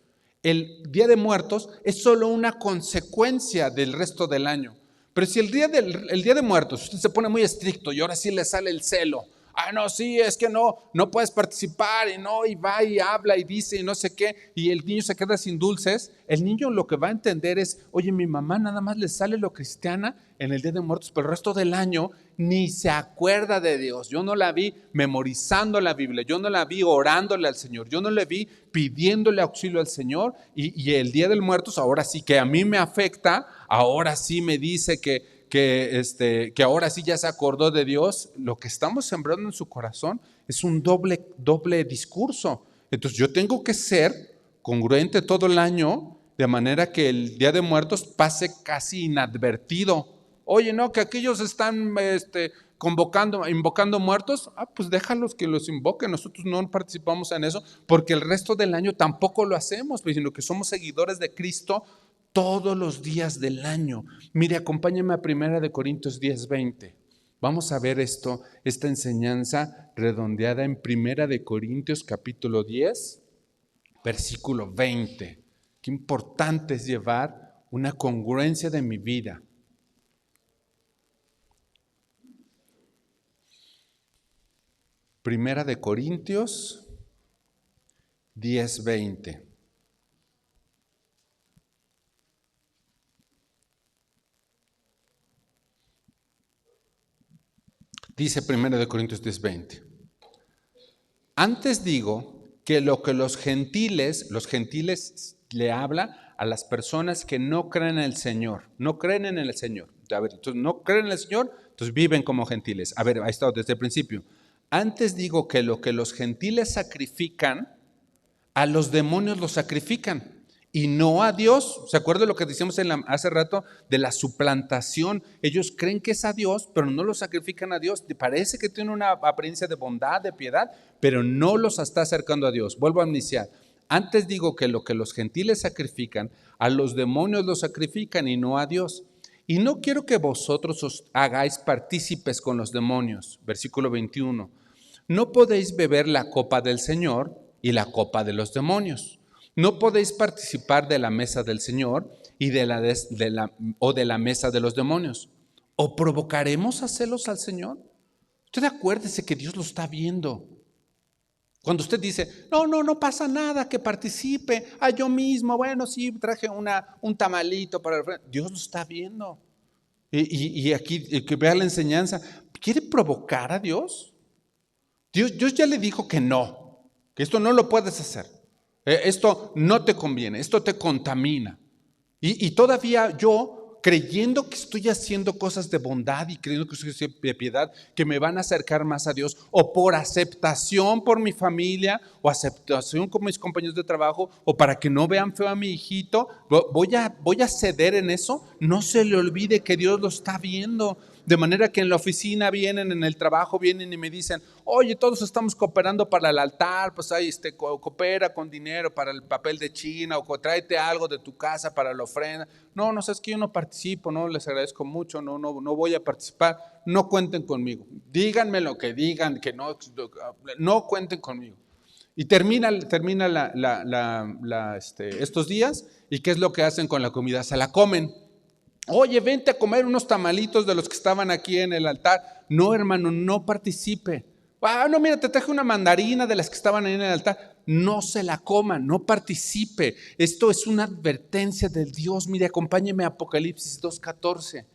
el Día de Muertos es solo una consecuencia del resto del año. Pero si el día de Muertos usted se pone muy estricto y ahora sí le sale el celo, no, sí, es que no puedes participar y va y habla y dice y no sé qué, y el niño se queda sin dulces, el niño lo que va a entender es, oye, mi mamá nada más le sale lo cristiana en el Día de Muertos, pero el resto del año ni se acuerda de Dios. Yo no la vi memorizando la Biblia, yo no la vi orándole al Señor, yo no la vi pidiéndole auxilio al Señor, y el Día de Muertos ahora sí que a mí me afecta, ahora sí me dice que ahora sí ya se acordó de Dios. Lo que estamos sembrando en su corazón es un doble discurso. Entonces yo tengo que ser congruente todo el año, de manera que el Día de Muertos pase casi inadvertido. Oye, no, que aquellos están invocando muertos, pues déjalos que los invoquen, nosotros no participamos en eso, porque el resto del año tampoco lo hacemos, sino que somos seguidores de Cristo todos los días del año. Mire, acompáñame a 1 Corintios 10:20. Vamos a ver esta enseñanza redondeada en 1 Corintios capítulo 10, versículo 20. Qué importante es llevar una congruencia de mi vida. Primera de Corintios 10:20. Dice 1 Corintios 10:20. Antes digo que lo que los gentiles le habla a las personas que no creen en el Señor, no creen en el Señor. A ver, entonces no creen en el Señor, entonces viven como gentiles. A ver, ahí está desde el principio. Antes digo que lo que los gentiles sacrifican, a los demonios los sacrifican y no a Dios. ¿Se acuerdan lo que decíamos hace rato de la suplantación? Ellos creen que es a Dios, pero no lo sacrifican a Dios. Parece que tiene una apariencia de bondad, de piedad, pero no los está acercando a Dios. Vuelvo a iniciar. Antes digo que lo que los gentiles sacrifican, a los demonios los sacrifican y no a Dios. Y no quiero que vosotros os hagáis partícipes con los demonios. Versículo 21. No podéis beber la copa del Señor y la copa de los demonios. No podéis participar de la mesa del Señor y de la mesa de los demonios. ¿O provocaremos a celos al Señor? Usted acuérdese que Dios lo está viendo. Cuando usted dice, no pasa nada, que participe, yo mismo, bueno, sí, traje un tamalito para el frente. Dios lo está viendo. Y aquí, que vea la enseñanza, ¿quiere provocar a Dios? Dios ya le dijo que no, que esto no lo puedes hacer. Esto no te conviene, esto te contamina. Y todavía yo, creyendo que estoy haciendo cosas de bondad y creyendo que estoy haciendo de piedad, que me van a acercar más a Dios, o por aceptación por mi familia, o aceptación con mis compañeros de trabajo, o para que no vean feo a mi hijito, voy a ceder en eso. No se le olvide que Dios lo está viendo. De manera que en la oficina vienen, en el trabajo vienen y me dicen, oye, todos estamos cooperando para el altar, pues ahí coopera con dinero para el papel de China, o tráete algo de tu casa para la ofrenda. No, sabes que yo no participo, no, les agradezco mucho, no voy a participar, no cuenten conmigo. Díganme lo que digan, que no cuenten conmigo. Y termina estos días, ¿y qué es lo que hacen con la comida? Se la comen. Oye, vente a comer unos tamalitos de los que estaban aquí en el altar. No, hermano, no participe. No, mira, te traje una mandarina de las que estaban ahí en el altar. No se la coma, no participe. Esto es una advertencia del Dios. Mire, acompáñeme a Apocalipsis 2:14.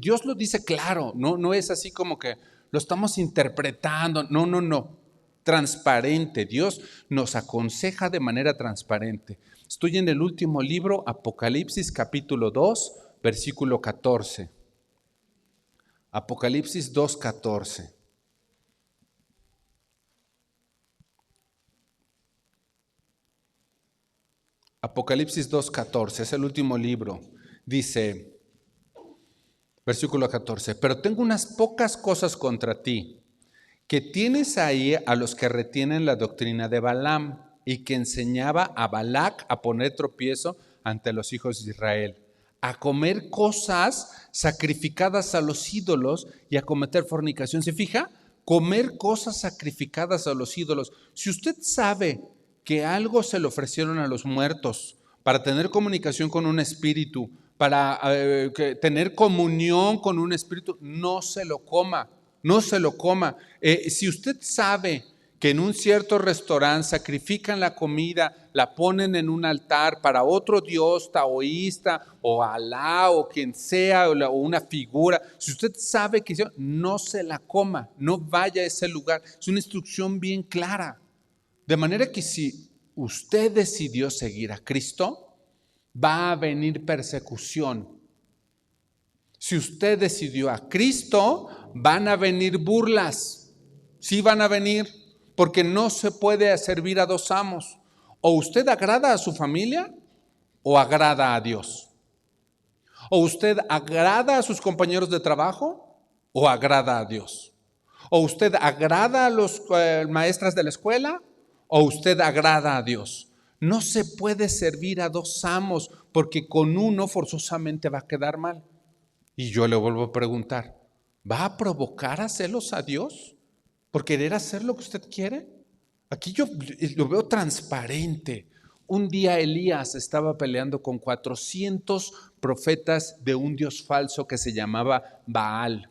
Dios lo dice claro, no es así como que lo estamos interpretando. No. Transparente. Dios nos aconseja de manera transparente. Estoy en el último libro, Apocalipsis capítulo 2, versículo 14. Apocalipsis 2:14. Apocalipsis 2:14, es el último libro. Dice, versículo 14, pero tengo unas pocas cosas contra ti, que tienes ahí a los que retienen la doctrina de Balaam, y que enseñaba a Balac a poner tropiezo ante los hijos de Israel, a comer cosas sacrificadas a los ídolos y a cometer fornicación. ¿Se fija? Comer cosas sacrificadas a los ídolos. Si usted sabe que algo se le ofrecieron a los muertos para tener comunicación con un espíritu, para tener comunión con un espíritu, no se lo coma, no se lo coma. Si usted sabe que en un cierto restaurante sacrifican la comida, la ponen en un altar para otro dios taoísta o Alá o quien sea, o una figura, si usted sabe que no se la coma, no vaya a ese lugar. Es una instrucción bien clara. De manera que si usted decidió seguir a Cristo, va a venir persecución. Si usted decidió a Cristo, van a venir burlas. Sí van a venir. Porque no se puede servir a dos amos. O usted agrada a su familia o agrada a Dios. O usted agrada a sus compañeros de trabajo o agrada a Dios. O usted agrada a los maestras de la escuela o usted agrada a Dios. No se puede servir a dos amos porque con uno forzosamente va a quedar mal. Y yo le vuelvo a preguntar, ¿va a provocar a celos a Dios por querer hacer lo que usted quiere? Aquí yo lo veo transparente. Un día Elías estaba peleando con 400 profetas de un dios falso que se llamaba Baal.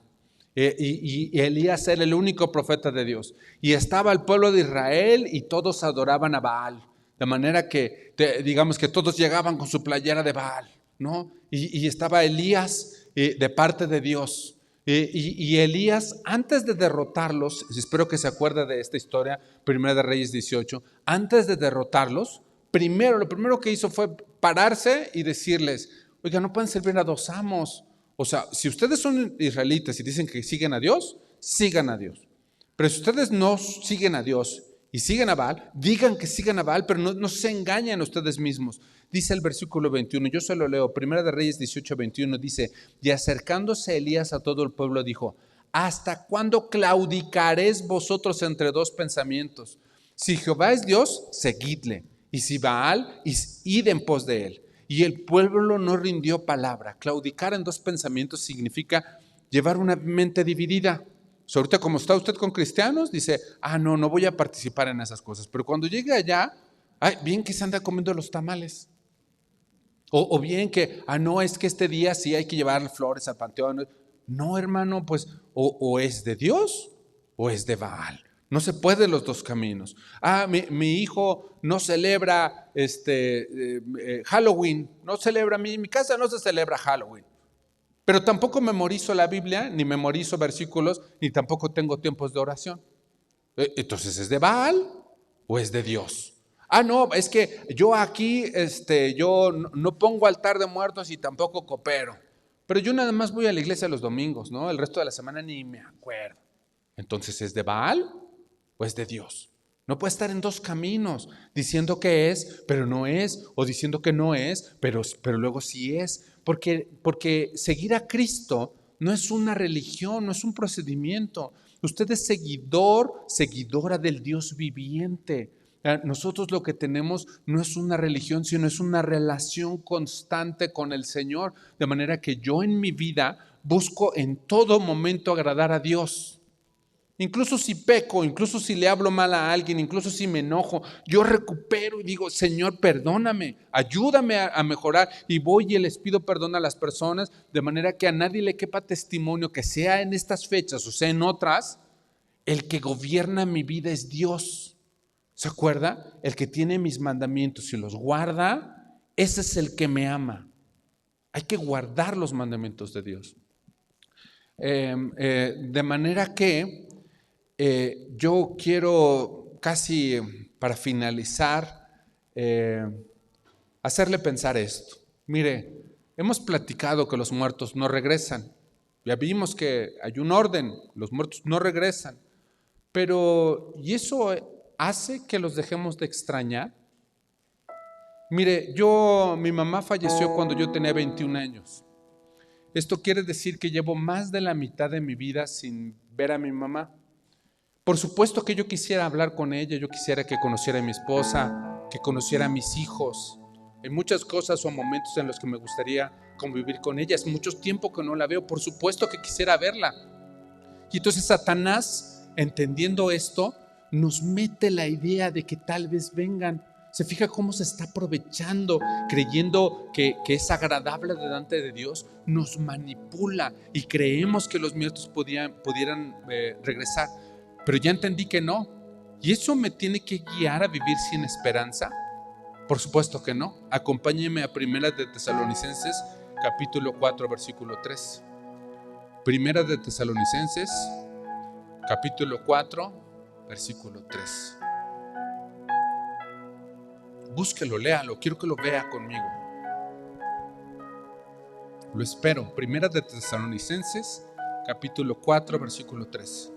Y Elías era el único profeta de Dios. Y estaba el pueblo de Israel y todos adoraban a Baal. De manera que, digamos que todos llegaban con su playera de Baal, ¿no? Y estaba Elías de parte de Dios. Y Elías, antes de derrotarlos, espero que se acuerde de esta historia, Primera de Reyes 18, antes de derrotarlos, lo primero que hizo fue pararse y decirles, oiga, no pueden servir a dos amos. O sea, si ustedes son israelitas y dicen que siguen a Dios, sigan a Dios. Pero si ustedes no siguen a Dios y siguen a Baal, digan que sigan a Baal, pero no se engañen a ustedes mismos. Dice el versículo 21, yo se lo leo, Primera de Reyes 18, 21, dice, y acercándose Elías a todo el pueblo dijo, ¿hasta cuándo claudicaréis vosotros entre dos pensamientos? Si Jehová es Dios, seguidle, y si Baal, id en pos de él. Y el pueblo no rindió palabra. Claudicar en dos pensamientos significa llevar una mente dividida. So, ahorita como está usted con cristianos, dice, no voy a participar en esas cosas. Pero cuando llegue allá, bien que se anda comiendo los tamales. O bien que, no, es que este día sí hay que llevar flores al panteón. No, hermano, pues o es de Dios o es de Baal. No se puede los dos caminos. Mi hijo no celebra Halloween, no celebra, mi casa no se celebra Halloween. Pero tampoco memorizo la Biblia, ni memorizo versículos, ni tampoco tengo tiempos de oración. Entonces, ¿es de Baal o es de Dios? No, es que yo aquí, yo no pongo altar de muertos y tampoco coopero. Pero yo nada más voy a la iglesia los domingos, ¿no? El resto de la semana ni me acuerdo. Entonces, ¿es de Baal o es de Dios? No puede estar en dos caminos, diciendo que es, pero no es, o diciendo que no es, pero luego sí es. Porque seguir a Cristo no es una religión, no es un procedimiento. Usted es seguidora del Dios viviente. Nosotros lo que tenemos no es una religión, sino es una relación constante con el Señor. De manera que yo en mi vida busco en todo momento agradar a Dios. Incluso si peco, incluso si le hablo mal a alguien, incluso si me enojo, yo recupero y digo, Señor, perdóname, ayúdame a mejorar. Y voy y les pido perdón a las personas, de manera que a nadie le quepa testimonio, que sea en estas fechas o sea en otras, el que gobierna mi vida es Dios. ¿Se acuerda? El que tiene mis mandamientos y los guarda, ese es el que me ama. Hay que guardar los mandamientos de Dios. De manera que yo quiero casi para finalizar hacerle pensar esto. Mire, hemos platicado que los muertos no regresan. Ya vimos que hay un orden, los muertos no regresan. Pero, ¿y eso hace que los dejemos de extrañar? Mire, mi mamá falleció cuando yo tenía 21 años. Esto quiere decir que llevo más de la mitad de mi vida sin ver a mi mamá. Por supuesto que yo quisiera hablar con ella, yo quisiera que conociera a mi esposa, que conociera a mis hijos. Hay muchas cosas o momentos en los que me gustaría convivir con ella. Es mucho tiempo que no la veo, por supuesto que quisiera verla. Y entonces Satanás, entendiendo esto, nos mete la idea de que tal vez vengan. Se fija cómo se está aprovechando, creyendo que es agradable delante de Dios, nos manipula y creemos que los muertos pudieran regresar. Pero ya entendí que no. ¿Y eso me tiene que guiar a vivir sin esperanza? Por supuesto que no. Acompáñeme a Primera de Tesalonicenses, capítulo 4, versículo 3. Primera de Tesalonicenses, capítulo 4, versículo 3. Búsquelo, léalo, quiero que lo vea conmigo. Lo espero. Primera de Tesalonicenses, capítulo 4, versículo 3.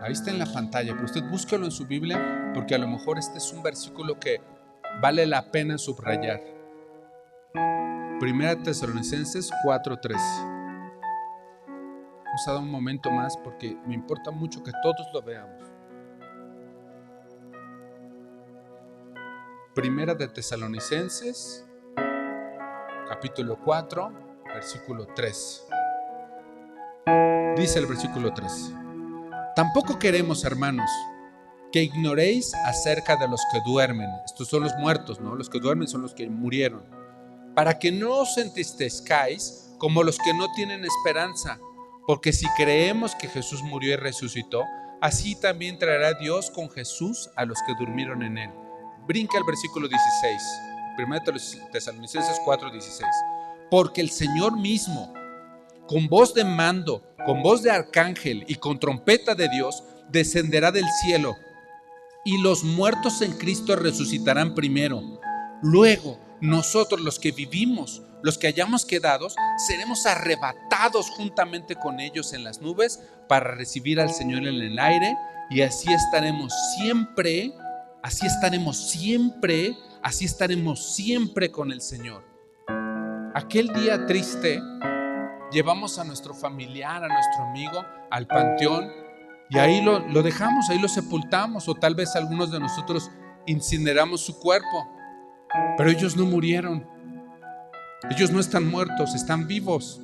Ahí está en la pantalla, pero usted búsquelo en su Biblia, porque a lo mejor este es un versículo que vale la pena subrayar. Primera Tesalonicenses 4:3. Vamos a dar un momento más porque me importa mucho que todos lo veamos. Primera de Tesalonicenses, capítulo 4, versículo 3. Dice el versículo 3. Tampoco queremos, hermanos, que ignoréis acerca de los que duermen. Estos son los muertos, ¿no? Los que duermen son los que murieron. Para que no os entristezcáis como los que no tienen esperanza. Porque si creemos que Jesús murió y resucitó, así también traerá Dios con Jesús a los que durmieron en él. Brinca el versículo 16. 1 Tesalonicenses 4:16. Porque el Señor mismo, con voz de mando, con voz de arcángel y con trompeta de Dios, descenderá del cielo, y los muertos en Cristo resucitarán primero. Luego, nosotros los que vivimos, los que hayamos quedado, seremos arrebatados juntamente con ellos en las nubes para recibir al Señor en el aire, y así estaremos siempre con el Señor. Aquel día triste, llevamos a nuestro familiar, a nuestro amigo, al panteón, y ahí lo dejamos, ahí lo sepultamos, o tal vez algunos de nosotros incineramos su cuerpo. Pero ellos no murieron, ellos no están muertos, están vivos.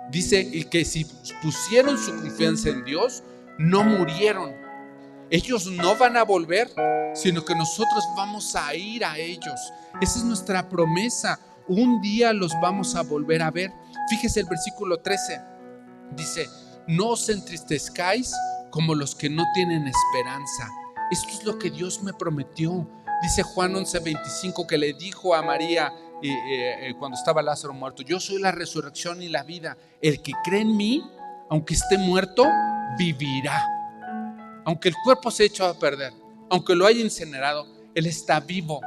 Dice que si pusieron su confianza en Dios, no murieron. Ellos no van a volver, sino que nosotros vamos a ir a ellos. Esa es nuestra promesa. Un día los vamos a volver a ver. Fíjese el versículo 13. Dice: no os entristezcáis como los que no tienen esperanza. Esto es lo que Dios me prometió. Dice Juan 11:25 que le dijo a María cuando estaba Lázaro muerto: yo soy la resurrección y la vida. El que cree en mí, aunque esté muerto, vivirá. Aunque el cuerpo se eche a perder, aunque lo haya incinerado, Él está vivo.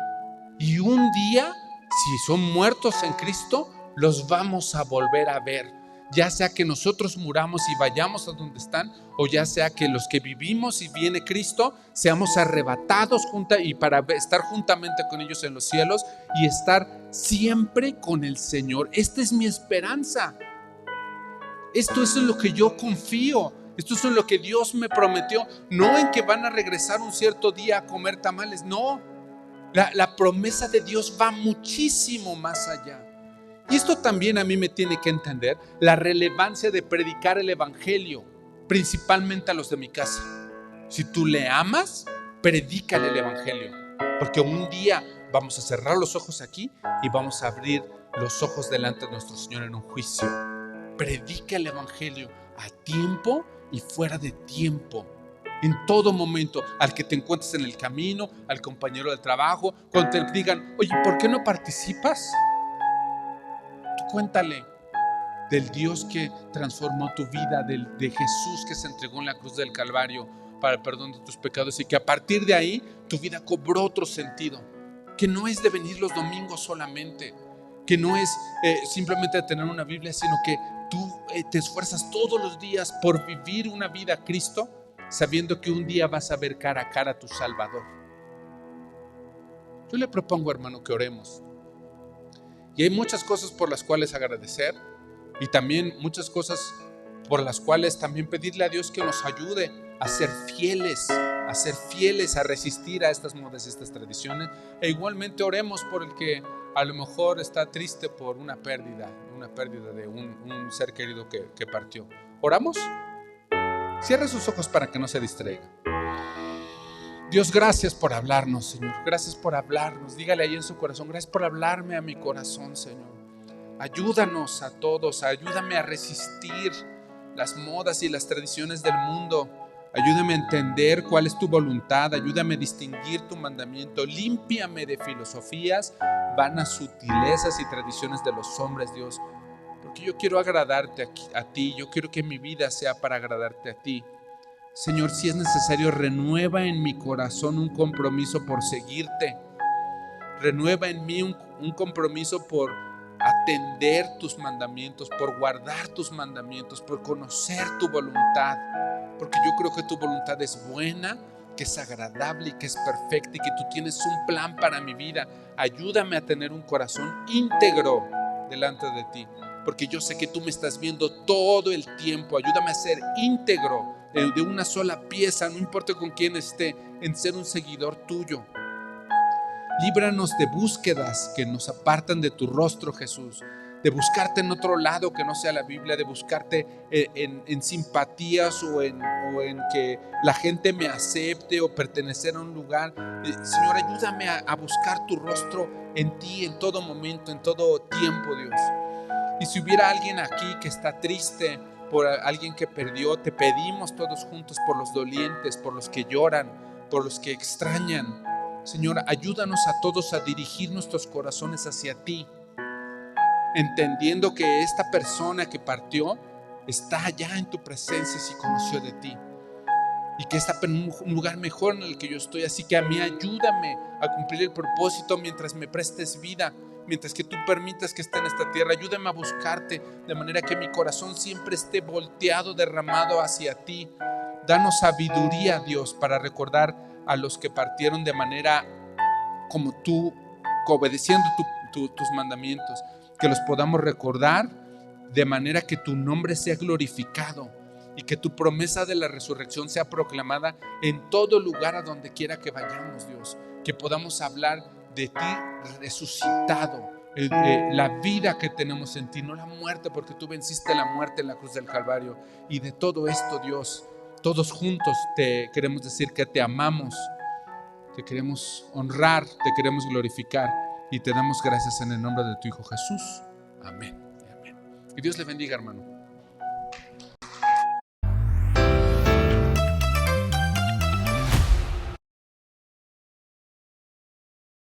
Y un día, si son muertos en Cristo, los vamos a volver a ver. Ya sea que nosotros muramos y vayamos a donde están, o ya sea que los que vivimos y viene Cristo seamos arrebatados y para estar juntamente con ellos en los cielos y estar siempre con el Señor. Esta es mi esperanza. Esto es en lo que yo confío. Esto es en lo que Dios me prometió. No en que van a regresar un cierto día a comer tamales. No, la promesa de Dios va muchísimo más allá. Y esto también a mí me tiene que entender la relevancia de predicar el evangelio, principalmente a los de mi casa. Si tú le amas, predícale el evangelio, porque un día vamos a cerrar los ojos aquí y vamos a abrir los ojos delante de nuestro Señor en un juicio. Predica el evangelio a tiempo y fuera de tiempo, en todo momento, al que te encuentres en el camino, al compañero del trabajo, cuando te digan: oye, ¿por qué no participas? Tú cuéntale del Dios que transformó tu vida, de Jesús que se entregó en la cruz del Calvario para el perdón de tus pecados, y que a partir de ahí tu vida cobró otro sentido, que no es de venir los domingos solamente, que no es simplemente de tener una Biblia, sino que tú te esfuerzas todos los días por vivir una vida a Cristo, sabiendo que un día vas a ver cara a cara a tu Salvador. Yo le propongo, hermano, que oremos. Y hay muchas cosas por las cuales agradecer, y también muchas cosas por las cuales también pedirle a Dios que nos ayude a ser fieles, a resistir a estas modas y estas tradiciones. E igualmente oremos por el que a lo mejor está triste por una pérdida de un ser querido que partió. ¿Oramos? Cierra sus ojos para que no se distraiga. Dios, gracias por hablarnos, Señor. Gracias por hablarnos. Dígale ahí en su corazón: gracias por hablarme a mi corazón, Señor. Ayúdanos a todos. Ayúdame a resistir las modas y las tradiciones del mundo. Ayúdame a entender cuál es tu voluntad. Ayúdame a distinguir tu mandamiento. Límpiame de filosofías, vanas sutilezas y tradiciones de los hombres, Dios. Porque yo quiero agradarte a ti. Yo quiero que mi vida sea para agradarte a ti. Señor, si es necesario, renueva en mi corazón un compromiso por seguirte. Renueva en mí un compromiso por atender tus mandamientos, por guardar tus mandamientos, por conocer tu voluntad. Porque yo creo que tu voluntad es buena, que es agradable y que es perfecta, y que tú tienes un plan para mi vida. Ayúdame a tener un corazón íntegro delante de ti, porque yo sé que tú me estás viendo todo el tiempo. Ayúdame a ser íntegro, de una sola pieza, no importa con quién esté, en ser un seguidor tuyo. Líbranos de búsquedas que nos apartan de tu rostro, Jesús, de buscarte en otro lado que no sea la Biblia, de buscarte en simpatías o en que la gente me acepte o pertenecer a un lugar. Señor, ayúdame a buscar tu rostro en ti en todo momento, en todo tiempo, Dios. Y si hubiera alguien aquí que está triste por alguien que perdió, te pedimos todos juntos por los dolientes, por los que lloran, por los que extrañan. Señor, ayúdanos a todos a dirigir nuestros corazones hacia ti. entendiendo que esta persona que partió está allá en tu presencia si conoció de ti y que está en un lugar mejor en el que yo estoy. Así que a mí ayúdame a cumplir el propósito mientras me prestes vida, mientras que tú permitas que esté en esta tierra. Ayúdame a buscarte de manera que mi corazón siempre esté volteado, derramado hacia ti. Danos sabiduría, Dios, para recordar a los que partieron de manera como tú, obedeciendo tus mandamientos, que los podamos recordar de manera que tu nombre sea glorificado y que tu promesa de la resurrección sea proclamada en todo lugar a donde quiera que vayamos, Dios, que podamos hablar de ti resucitado, la vida que tenemos en ti, no la muerte, porque tú venciste la muerte en la cruz del Calvario. Y de todo esto, Dios, todos juntos te queremos decir que te amamos, te queremos honrar, te queremos glorificar y te damos gracias en el nombre de tu Hijo Jesús. Amén. Amén. Y Dios le bendiga, hermano.